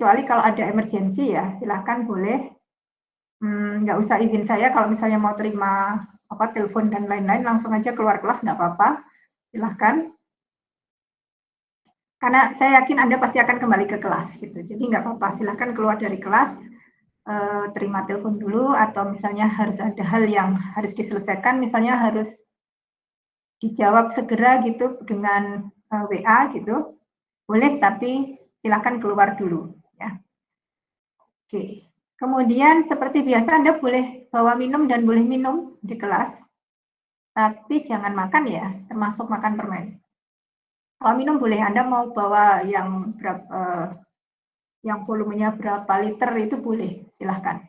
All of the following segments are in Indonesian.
kecuali kalau ada emergensi ya, silahkan boleh, nggak usah izin saya kalau misalnya mau terima telepon dan lain-lain, langsung aja keluar kelas nggak apa-apa, silahkan. Karena saya yakin Anda pasti akan kembali ke kelas gitu, jadi nggak apa-apa, silahkan keluar dari kelas, terima telepon dulu, atau misalnya harus ada hal yang harus diselesaikan, misalnya harus dijawab segera gitu dengan WA gitu, boleh, tapi silakan keluar dulu ya. Oke. Kemudian seperti biasa Anda boleh bawa minum dan boleh minum di kelas, tapi jangan makan ya, termasuk makan permen. Kalau minum boleh, Anda mau bawa yang berapa, yang volumenya berapa liter itu boleh, silahkan.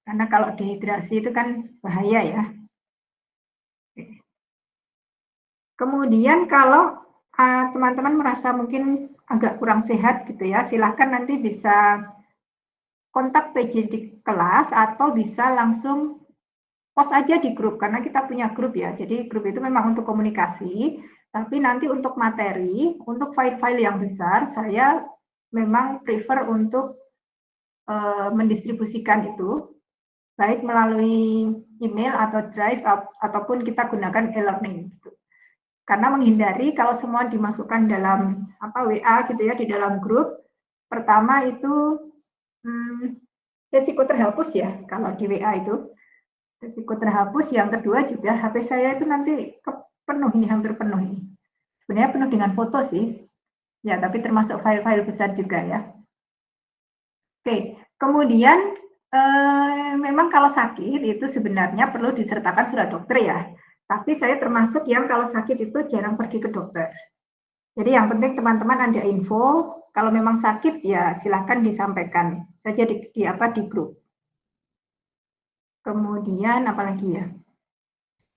Karena kalau dehidrasi itu kan bahaya ya. Kemudian kalau teman-teman merasa mungkin agak kurang sehat gitu ya, silahkan nanti bisa kontak PJ di kelas atau bisa langsung post aja di grup, karena kita punya grup ya. Jadi grup itu memang untuk komunikasi, tapi nanti untuk materi, untuk file-file yang besar, saya memang prefer untuk mendistribusikan itu, baik melalui email atau drive, ataupun kita gunakan e-learning gitu. Karena menghindari kalau semua dimasukkan dalam WA gitu ya, di dalam grup, pertama itu resiko terhapus ya kalau di WA itu, resiko terhapus. Yang kedua juga HP saya itu nanti penuh, ini hampir penuh ini. Sebenarnya penuh dengan foto sih, ya, tapi termasuk file-file besar juga ya. Oke, kemudian memang kalau sakit itu sebenarnya perlu disertakan surat dokter ya. Tapi saya termasuk yang kalau sakit itu jarang pergi ke dokter. Jadi yang penting teman-teman ada info, kalau memang sakit ya silahkan disampaikan saja di grup. Kemudian apalagi ya?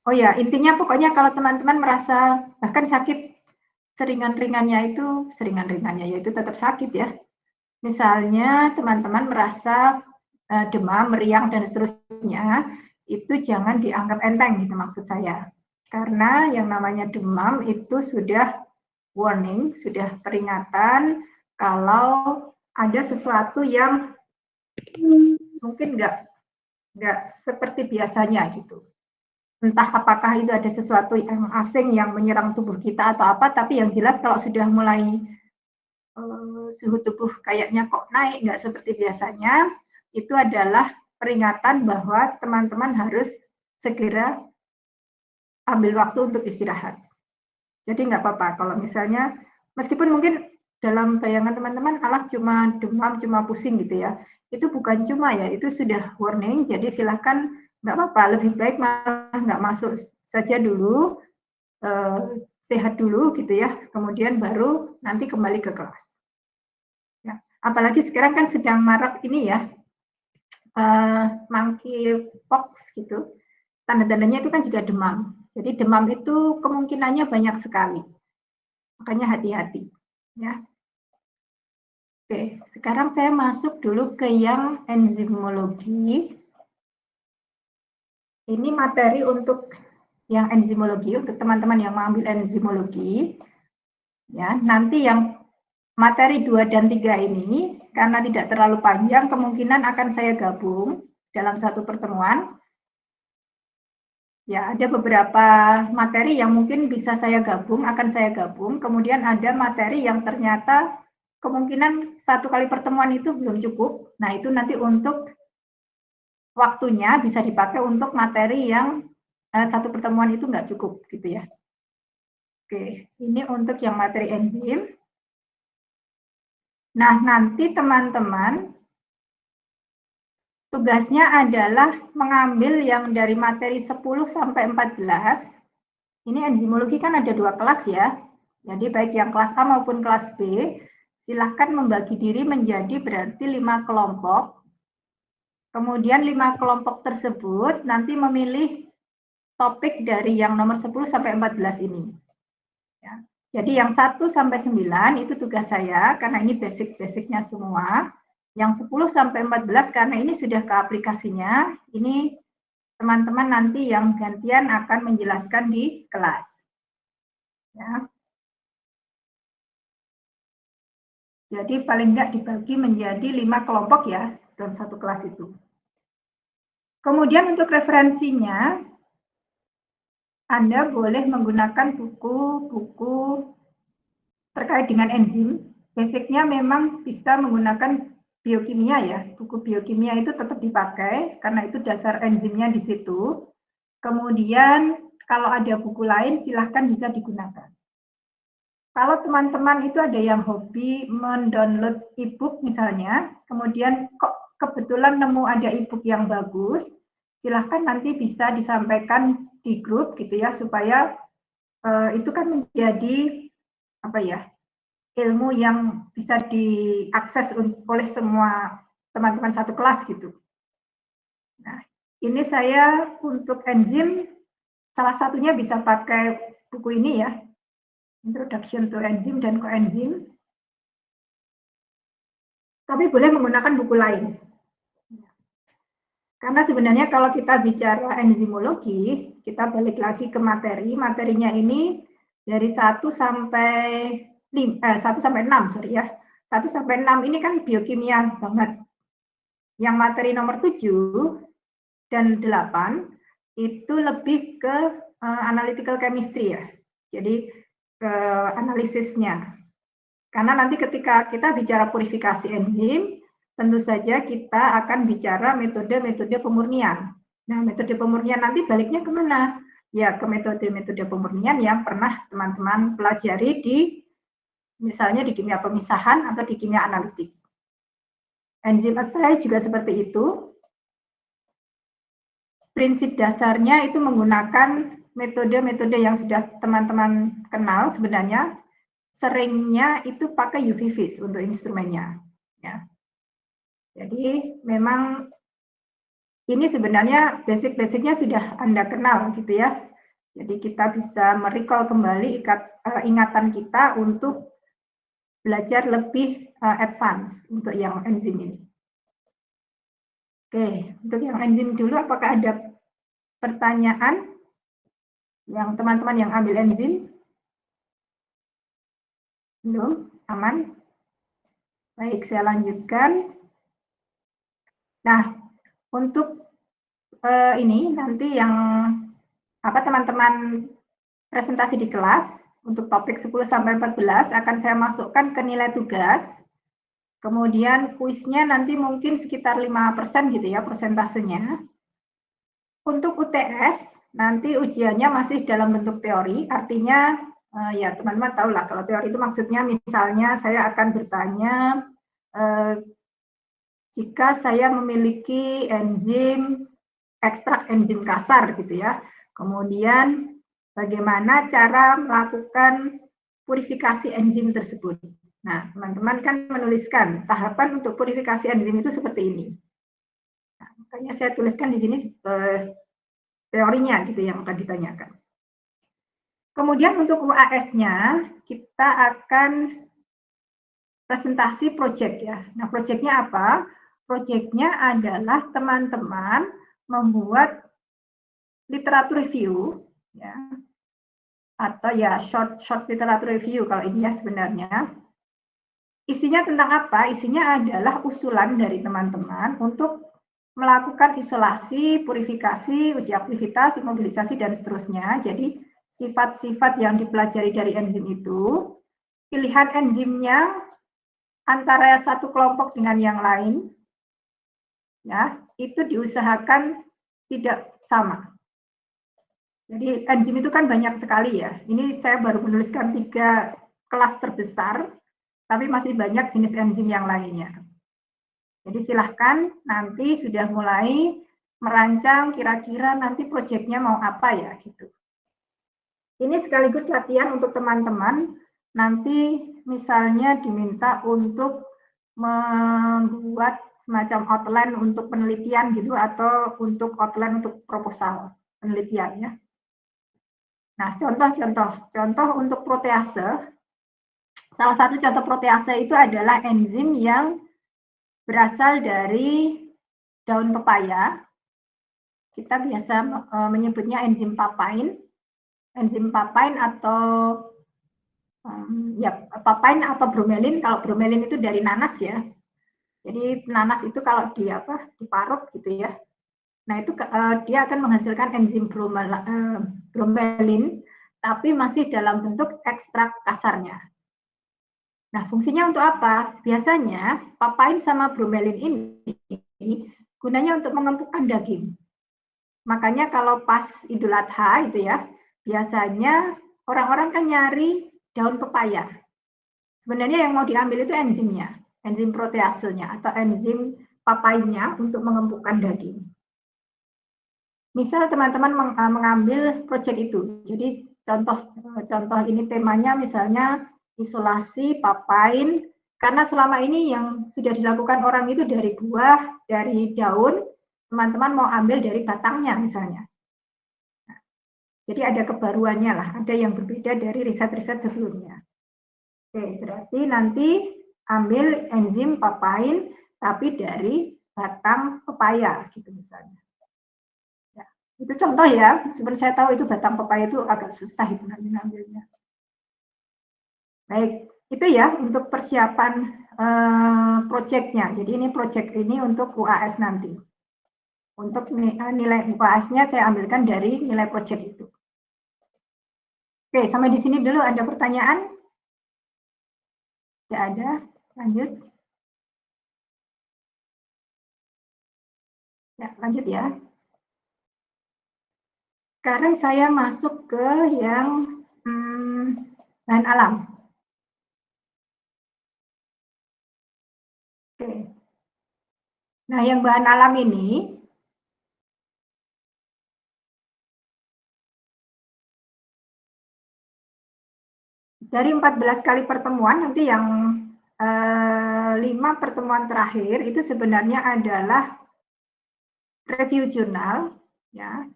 Oh ya, intinya pokoknya kalau teman-teman merasa bahkan sakit, seringan-ringannya yaitu tetap sakit ya. Misalnya teman-teman merasa demam, meriang, dan seterusnya, itu jangan dianggap enteng gitu maksud saya. Karena yang namanya demam itu sudah warning, sudah peringatan kalau ada sesuatu yang mungkin nggak seperti biasanya gitu. Entah apakah itu ada sesuatu yang asing yang menyerang tubuh kita atau apa, tapi yang jelas kalau sudah mulai suhu tubuh kayaknya kok naik, nggak seperti biasanya, itu adalah peringatan bahwa teman-teman harus segera ambil waktu untuk istirahat. Jadi nggak apa-apa kalau misalnya, meskipun mungkin dalam bayangan teman-teman, alah cuma demam, cuma pusing gitu ya, itu bukan cuma ya, itu sudah warning, jadi silahkan nggak apa-apa, lebih baik malah nggak masuk saja dulu, sehat dulu gitu ya, kemudian baru nanti kembali ke kelas. Ya. Apalagi sekarang kan sedang marak ini ya, monkeypox gitu, tanda-tandanya itu kan juga demam. Jadi demam itu kemungkinannya banyak sekali, makanya hati-hati. Ya. Oke, sekarang saya masuk dulu ke yang enzimologi. Ini materi untuk yang enzimologi, untuk teman-teman yang mengambil enzimologi. Ya, nanti yang materi 2 dan 3 ini, karena tidak terlalu panjang, kemungkinan akan saya gabung dalam satu pertemuan. Ya, ada beberapa materi yang mungkin bisa saya gabung, akan saya gabung. Kemudian ada materi yang ternyata kemungkinan satu kali pertemuan itu belum cukup. Nah, itu nanti untuk waktunya bisa dipakai untuk materi yang satu pertemuan itu nggak cukup gitu ya. Oke, ini untuk yang materi enzim. Nah, nanti teman-teman tugasnya adalah mengambil yang dari materi 10 sampai 14. Ini enzimologi kan ada 2 kelas ya. Jadi baik yang kelas A maupun kelas B, silahkan membagi diri menjadi berarti 5 kelompok. Kemudian 5 kelompok tersebut nanti memilih topik dari yang nomor 10 sampai 14 ini. Ya. Jadi yang 1 sampai 9 itu tugas saya, karena ini basic-basicnya semua. Yang 10 sampai 14 karena ini sudah ke aplikasinya, ini teman-teman nanti yang gantian akan menjelaskan di kelas. Ya. Jadi paling enggak dibagi menjadi 5 kelompok ya dalam satu kelas itu. Kemudian untuk referensinya, Anda boleh menggunakan buku-buku terkait dengan enzim. Basicnya memang bisa menggunakan biokimia ya. Buku biokimia itu tetap dipakai karena itu dasar enzimnya di situ. Kemudian kalau ada buku lain silahkan bisa digunakan. Kalau teman-teman itu ada yang hobi mendownload e-book misalnya, kemudian kok kebetulan nemu ada e-book yang bagus, silahkan nanti bisa disampaikan di grup gitu ya, supaya itu kan menjadi apa ya, ilmu yang bisa diakses oleh semua teman-teman satu kelas gitu. Nah, ini saya untuk enzim, salah satunya bisa pakai buku ini ya, Introduction to Enzyme dan Coenzym. Tapi boleh menggunakan buku lain. Karena sebenarnya kalau kita bicara enzimologi, kita balik lagi ke materi. Materinya ini dari 1 sampai 6, sorry ya. 1 sampai 6 ini kan biokimia banget. Yang materi nomor 7 dan 8 itu lebih ke analytical chemistry ya. Jadi analisisnya. Karena nanti ketika kita bicara purifikasi enzim, tentu saja kita akan bicara metode-metode pemurnian. Nah, metode pemurnian nanti baliknya kemana? Ya, ke metode-metode pemurnian yang pernah teman-teman pelajari di, misalnya di kimia pemisahan atau di kimia analitik. Enzim assay juga seperti itu. Prinsip dasarnya itu menggunakan metode-metode yang sudah teman-teman kenal sebenarnya, seringnya itu pakai UV vis untuk instrumennya. Ya. Jadi memang ini sebenarnya basic-basicnya sudah Anda kenal gitu ya. Jadi kita bisa merecall kembali ingatan kita untuk belajar lebih advance untuk yang enzim ini. Oke, untuk yang enzim dulu apakah ada pertanyaan yang teman-teman yang ambil enzim? Belum? Aman? Baik, saya lanjutkan. Nah, untuk ini nanti yang teman-teman presentasi di kelas untuk topik 10 sampai 14 akan saya masukkan ke nilai tugas. Kemudian kuisnya nanti mungkin sekitar 5% gitu ya persentasenya. Untuk UTS nanti ujiannya masih dalam bentuk teori, artinya ya teman-teman tahu lah kalau teori itu maksudnya misalnya saya akan bertanya jika saya memiliki enzim ekstrak enzim kasar gitu ya. Kemudian bagaimana cara melakukan purifikasi enzim tersebut. Nah, teman-teman kan menuliskan tahapan untuk purifikasi enzim itu seperti ini. Nah, makanya saya tuliskan di sini teorinya gitu yang akan ditanyakan. Kemudian untuk UAS-nya kita akan presentasi project ya. Nah, projectnya apa? Projectnya adalah teman-teman membuat literatur review ya, atau ya short literatur review kalau ini ya sebenarnya. Isinya tentang apa? Isinya adalah usulan dari teman-teman untuk melakukan isolasi, purifikasi, uji aktivitas, imobilisasi, dan seterusnya. Jadi sifat-sifat yang dipelajari dari enzim itu, pilihan enzimnya antara satu kelompok dengan yang lain, ya itu diusahakan tidak sama. Jadi enzim itu kan banyak sekali ya. Ini saya baru menuliskan 3 kelas terbesar, tapi masih banyak jenis enzim yang lainnya. Jadi silahkan nanti sudah mulai merancang kira-kira nanti proyeknya mau apa ya gitu. Ini sekaligus latihan untuk teman-teman nanti misalnya diminta untuk membuat semacam outline untuk penelitian gitu atau untuk outline untuk proposal penelitiannya. Nah, contoh untuk protease. Salah satu contoh protease itu adalah enzim yang berasal dari daun pepaya. Kita biasa menyebutnya enzim papain. Enzim papain atau Ya papain atau bromelin. Kalau bromelin itu dari nanas ya. Jadi nanas itu kalau diparut gitu ya. Nah itu dia akan menghasilkan enzim bromelin, tapi masih dalam bentuk ekstrak kasarnya. Nah fungsinya untuk apa? Biasanya papain sama bromelin ini gunanya untuk mengempukkan daging. Makanya kalau pas Idul Adha itu ya, biasanya orang-orang kan nyari daun pepaya. Sebenarnya yang mau diambil itu enzimnya, enzim proteasenya atau enzim papainya untuk mengempukkan daging. Misal teman-teman mengambil proyek itu, jadi contoh ini temanya misalnya isolasi papain, karena selama ini yang sudah dilakukan orang itu dari buah, dari daun, teman-teman mau ambil dari batangnya misalnya. Jadi ada kebaruannya lah, ada yang berbeda dari riset-riset sebelumnya. Oke, berarti nanti ambil enzim papain tapi dari batang pepaya gitu misalnya. Ya, itu contoh ya, meskipun saya tahu itu batang pepaya itu agak susah itu nanti ngambilnya. Baik, itu ya untuk persiapan proyeknya. Jadi ini proyek ini untuk UAS nanti. Untuk nilai UAS-nya saya ambilkan dari nilai proyek itu. Oke, sampai di sini dulu. Ada pertanyaan? Tidak ada. Lanjut. Ya, lanjut ya. Sekarang saya masuk ke yang bahan alam. Oke. Nah, yang bahan alam ini dari 14 kali pertemuan, nanti yang 5 pertemuan terakhir itu sebenarnya adalah review jurnal, ya.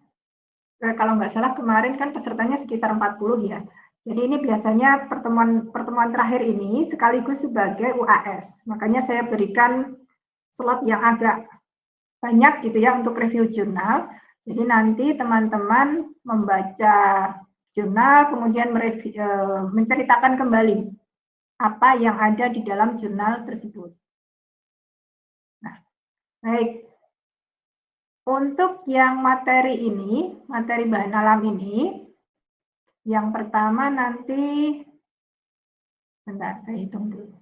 Kalau nggak salah kemarin kan pesertanya sekitar 40 ya. Jadi ini biasanya pertemuan terakhir ini sekaligus sebagai UAS. Makanya saya berikan slot yang agak banyak gitu ya untuk review jurnal. Jadi nanti teman-teman membaca jurnal, kemudian menceritakan kembali apa yang ada di dalam jurnal tersebut. Nah, baik. Untuk yang materi ini, materi bahan alam ini, yang pertama nanti, bentar saya hitung dulu.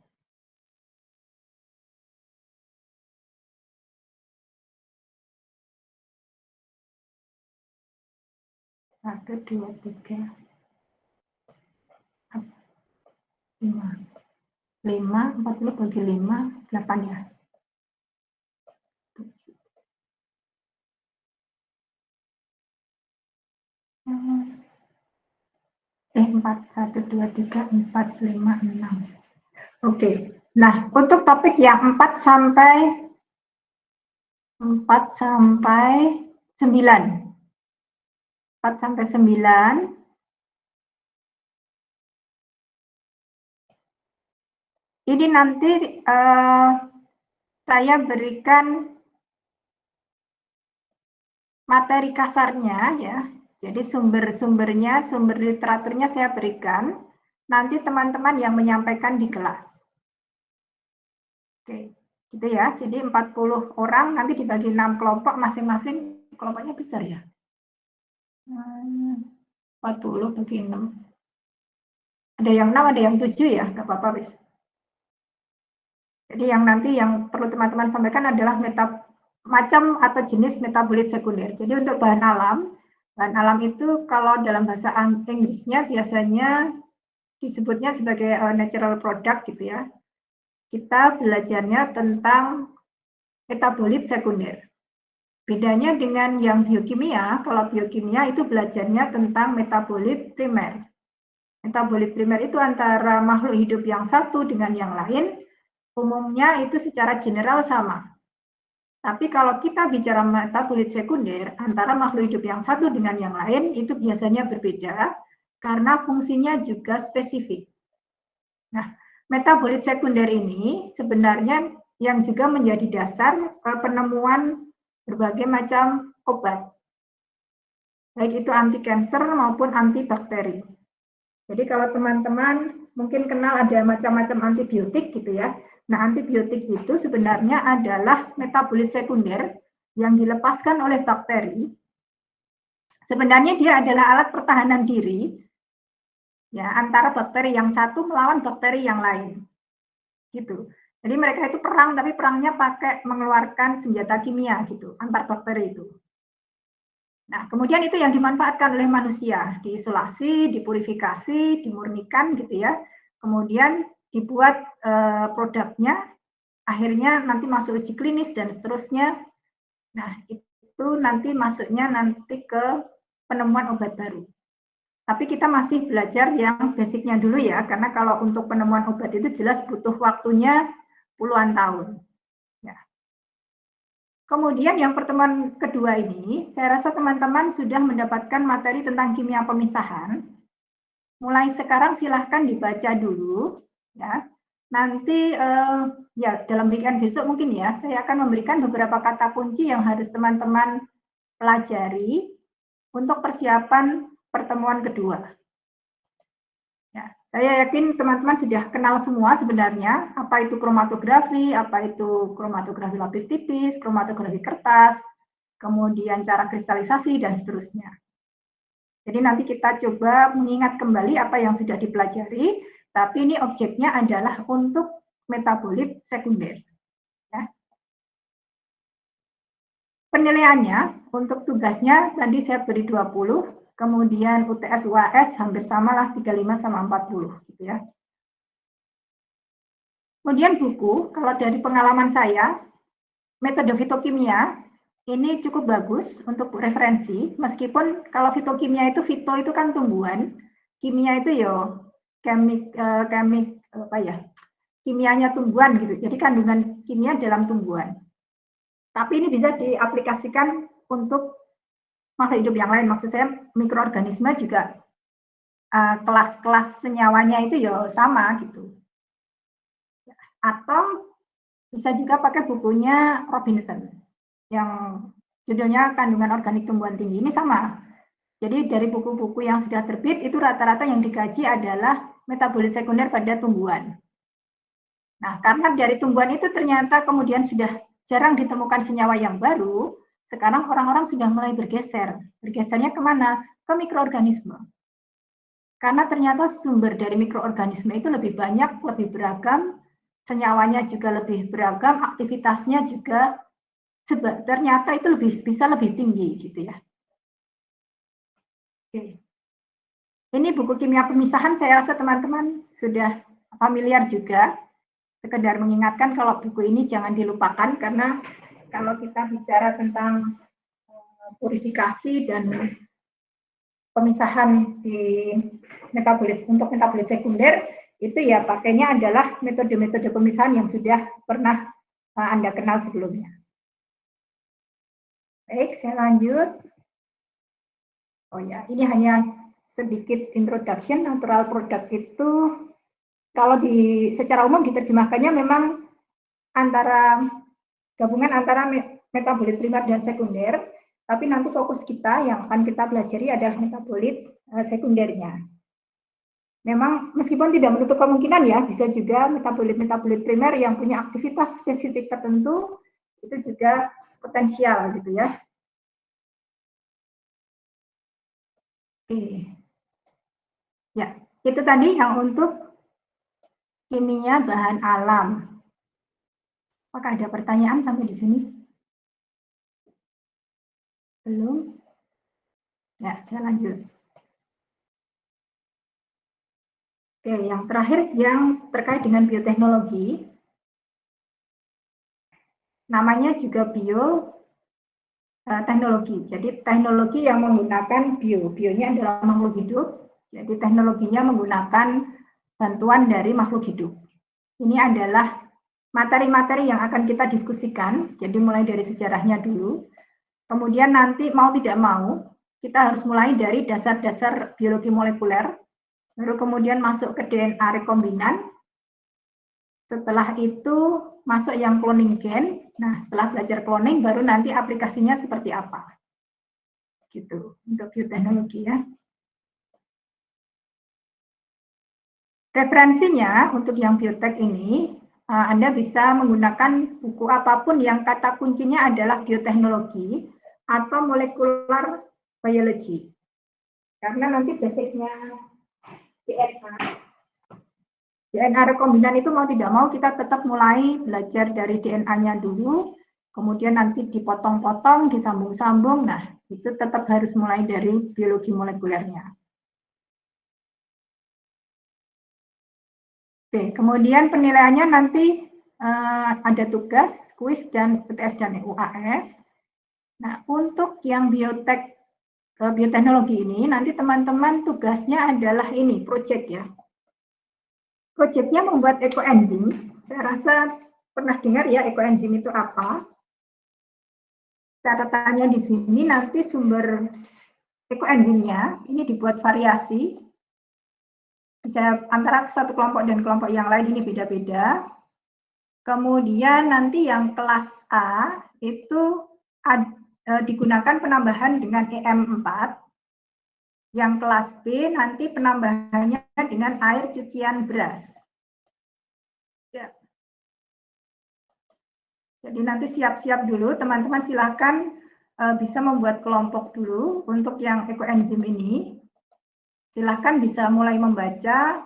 1, 2, 3, 5. 5, 40 bagi 5, 8 ya. 4, 1, 2, 3, 4, 5, 6. Oke. Nah, untuk topik yang 4 sampai 9. 4 sampai 9. Ini nanti saya berikan materi kasarnya ya. Jadi sumber-sumbernya, sumber literaturnya saya berikan. Nanti teman-teman yang menyampaikan di kelas. Oke, gitu ya. Jadi 40 orang nanti dibagi 6 kelompok, masing-masing kelompoknya besar ya. 40 bagi 6. Ada yang 6, ada yang 7 ya, nggak apa-apa wis. Jadi yang nanti yang perlu teman-teman sampaikan adalah macam atau jenis metabolit sekunder. Jadi untuk bahan alam itu kalau dalam bahasa Inggrisnya biasanya disebutnya sebagai natural product gitu ya. Kita belajarnya tentang metabolit sekunder. Bedanya dengan yang biokimia, kalau biokimia itu belajarnya tentang metabolit primer. Metabolit primer itu antara makhluk hidup yang satu dengan yang lain, umumnya itu secara general sama. Tapi kalau kita bicara metabolit sekunder, antara makhluk hidup yang satu dengan yang lain, itu biasanya berbeda, karena fungsinya juga spesifik. Nah, metabolit sekunder ini sebenarnya yang juga menjadi dasar penemuan berbagai macam obat, baik itu anti kanker maupun anti bakteri. Jadi kalau teman-teman mungkin kenal ada macam-macam antibiotik gitu ya. Nah, antibiotik itu sebenarnya adalah metabolit sekunder yang dilepaskan oleh bakteri. Sebenarnya dia adalah alat pertahanan diri ya antara bakteri yang satu melawan bakteri yang lain. Gitu. Jadi mereka itu perang tapi perangnya pakai mengeluarkan senjata kimia gitu antar bakteri itu. Nah, kemudian itu yang dimanfaatkan oleh manusia, diisolasi, dipurifikasi, dimurnikan gitu ya. Kemudian dibuat produknya, akhirnya nanti masuk uji klinis dan seterusnya. Nah, itu nanti masuknya nanti ke penemuan obat baru. Tapi kita masih belajar yang basicnya dulu ya, karena kalau untuk penemuan obat itu jelas butuh waktunya puluhan tahun. Ya. Kemudian yang pertemuan kedua ini, saya rasa teman-teman sudah mendapatkan materi tentang kimia pemisahan. Mulai sekarang silahkan dibaca dulu, ya. Nanti ya dalam weekend besok mungkin ya, saya akan memberikan beberapa kata kunci yang harus teman-teman pelajari untuk persiapan pertemuan kedua. Ya, saya yakin teman-teman sudah kenal semua sebenarnya, apa itu kromatografi, apa itu kromatografi lapis tipis, kromatografi kertas, kemudian cara kristalisasi, dan seterusnya. Jadi nanti kita coba mengingat kembali apa yang sudah dipelajari, tapi ini objeknya adalah untuk metabolit sekunder. Ya. Penilaiannya, untuk tugasnya tadi saya beri 20, kemudian UTS UAS hampir samalah 35 sama 40 gitu ya. Kemudian buku, kalau dari pengalaman saya, metode fitokimia ini cukup bagus untuk referensi, meskipun kalau fitokimia itu fito itu kan tumbuhan, kimia itu ya kimianya tumbuhan gitu. Jadi kandungan kimia dalam tumbuhan. Tapi ini bisa diaplikasikan untuk makhluk hidup yang lain. Maksud saya mikroorganisme juga kelas-kelas senyawanya itu ya sama gitu. Atau bisa juga pakai bukunya Robinson yang judulnya Kandungan Organik Tumbuhan Tinggi. Ini sama. Jadi dari buku-buku yang sudah terbit itu rata-rata yang dikaji adalah metabolit sekunder pada tumbuhan. Nah, karena dari tumbuhan itu ternyata kemudian sudah jarang ditemukan senyawa yang baru, sekarang orang-orang sudah mulai bergeser. Bergesernya kemana? Ke mikroorganisme. Karena ternyata sumber dari mikroorganisme itu lebih banyak, lebih beragam, senyawanya juga lebih beragam, aktivitasnya juga ternyata itu bisa lebih tinggi gitu ya. Oke. Ini buku kimia pemisahan, saya rasa teman-teman sudah familiar juga. Sekedar mengingatkan kalau buku ini jangan dilupakan, karena kalau kita bicara tentang purifikasi dan pemisahan di metabolit untuk metabolit sekunder, itu ya pakainya adalah metode-metode pemisahan yang sudah pernah Anda kenal sebelumnya. Baik, saya lanjut. Oh ya, ini hanya sedikit introduction. Natural product itu kalau secara umum diterjemahkannya memang gabungan antara metabolit primer dan sekunder, tapi nanti fokus kita yang akan kita pelajari adalah metabolit sekundernya. Memang meskipun tidak menutup kemungkinan ya, bisa juga metabolit-metabolit primer yang punya aktivitas spesifik tertentu, itu juga potensial gitu ya. Oke. Ya, itu tadi yang untuk kimia bahan alam. Apakah ada pertanyaan sampai di sini? Belum? Ya, saya lanjut. Oke, yang terakhir yang terkait dengan bioteknologi, namanya juga bioteknologi. Jadi teknologi yang menggunakan bionya adalah makhluk hidup. Jadi teknologinya menggunakan bantuan dari makhluk hidup. Ini adalah materi-materi yang akan kita diskusikan. Jadi mulai dari sejarahnya dulu. Kemudian nanti mau tidak mau kita harus mulai dari dasar-dasar biologi molekuler. Baru kemudian masuk ke DNA rekombinan. Setelah itu masuk yang cloning gen. Nah, setelah belajar cloning baru nanti aplikasinya seperti apa. Gitu, untuk bioteknologi ya. Referensinya untuk yang biotek ini, Anda bisa menggunakan buku apapun yang kata kuncinya adalah bioteknologi atau molekular biology. Karena nanti basicnya DNA rekombinan itu mau tidak mau kita tetap mulai belajar dari DNA-nya dulu, kemudian nanti dipotong-potong, disambung-sambung. Nah, itu tetap harus mulai dari biologi molekulernya. Oke, kemudian penilaiannya nanti ada tugas, kuis, dan UTS dan UAS. Nah, untuk yang bioteknologi ini, nanti teman-teman tugasnya adalah ini, project ya. Projectnya membuat ekoenzim. Saya rasa pernah dengar ya ekoenzim itu apa. Catatannya di sini nanti sumber ekoenzimnya ini dibuat variasi. Bisa antara satu kelompok dan kelompok yang lain ini beda-beda. Kemudian nanti yang kelas A itu digunakan penambahan dengan EM4. Yang kelas B nanti penambahannya dengan air cucian beras. Ya. Jadi nanti siap-siap dulu, teman-teman silakan bisa membuat kelompok dulu untuk yang ekoenzim ini. Silahkan bisa mulai membaca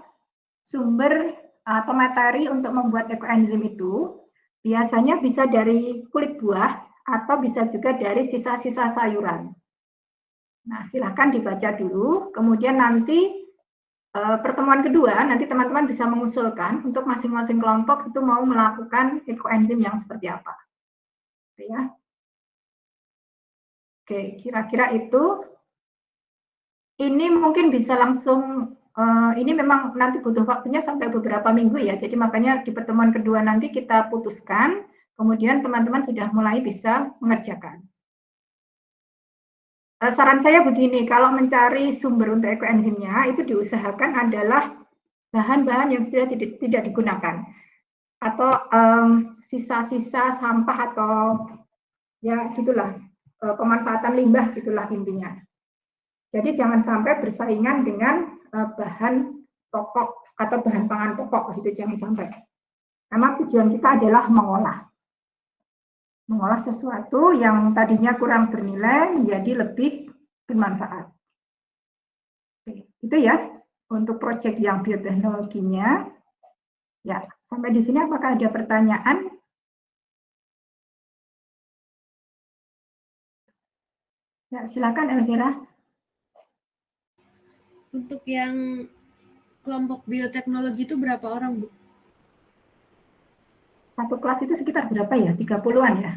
sumber atau materi untuk membuat ekoenzim itu. Biasanya bisa dari kulit buah atau bisa juga dari sisa-sisa sayuran. Nah, silahkan dibaca dulu, kemudian nanti pertemuan kedua, nanti teman-teman bisa mengusulkan untuk masing-masing kelompok itu mau melakukan ekoenzim yang seperti apa. Ya. Oke, kira-kira itu. Ini mungkin bisa langsung, ini memang nanti butuh waktunya sampai beberapa minggu ya, jadi makanya di pertemuan kedua nanti kita putuskan, kemudian teman-teman sudah mulai bisa mengerjakan. Saran saya begini, kalau mencari sumber untuk ekoenzimnya, itu diusahakan adalah bahan-bahan yang sudah tidak digunakan, atau sisa-sisa sampah atau ya gitulah, pemanfaatan limbah gitulah intinya. Jadi jangan sampai bersaingan dengan bahan pokok atau bahan pangan pokok, gitu jangan sampai. Karena tujuan kita adalah mengolah sesuatu yang tadinya kurang bernilai menjadi lebih bermanfaat. Oke, itu ya untuk proyek yang bioteknologinya. Ya, sampai di sini apakah ada pertanyaan? Ya, silakan Elvira. Untuk yang kelompok bioteknologi itu berapa orang, Bu? Satu kelas itu sekitar berapa ya? 30-an ya?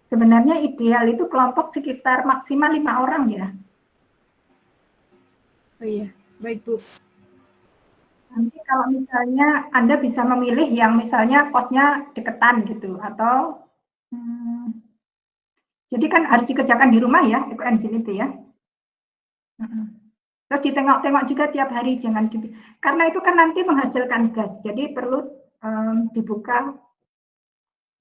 Sebenarnya ideal itu kelompok sekitar maksimal 5 orang ya. Oh iya, baik Bu. Nanti kalau misalnya Anda bisa memilih yang misalnya kosnya deketan gitu, atau jadi kan harus dikerjakan di rumah ya, ekoenzim itu ya. Terus ditengok-tengok juga tiap hari, jangan karena itu kan nanti menghasilkan gas, jadi perlu dibuka.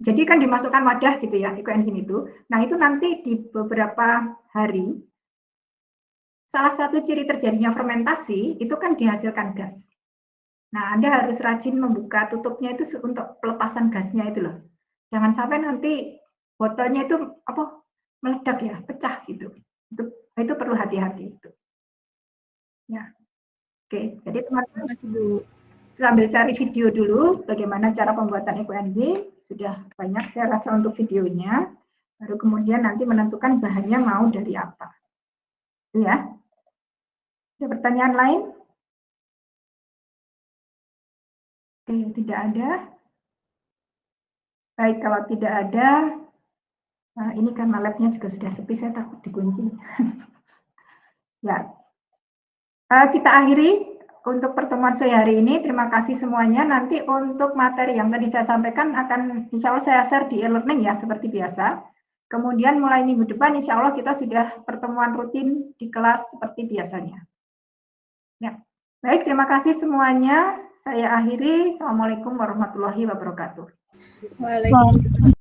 Jadi kan dimasukkan wadah gitu ya, ekoenzim itu. Nah itu nanti di beberapa hari, salah satu ciri terjadinya fermentasi itu kan dihasilkan gas. Nah Anda harus rajin membuka tutupnya itu untuk pelepasan gasnya itu loh. Jangan sampai nanti botolnya itu apa meledak ya, pecah gitu. Itu perlu hati-hati itu. Ya. Oke, jadi teman-teman sambil cari video dulu bagaimana cara pembuatan ekoenzim, sudah banyak saya rasa untuk videonya, baru kemudian nanti menentukan bahannya mau dari apa. Ya. Ada pertanyaan lain? Oke, tidak ada. Baik, kalau tidak ada, nah ini karena labnya juga sudah sepi, saya takut dikunci. Ya, kita akhiri untuk pertemuan sore hari ini. Terima kasih semuanya. Nanti untuk materi yang tadi saya sampaikan akan insya Allah saya share di e-learning ya seperti biasa. Kemudian mulai minggu depan insya Allah kita sudah pertemuan rutin di kelas seperti biasanya. Ya. Baik, terima kasih semuanya. Saya akhiri. Assalamualaikum warahmatullahi wabarakatuh. Waalaikumsalam.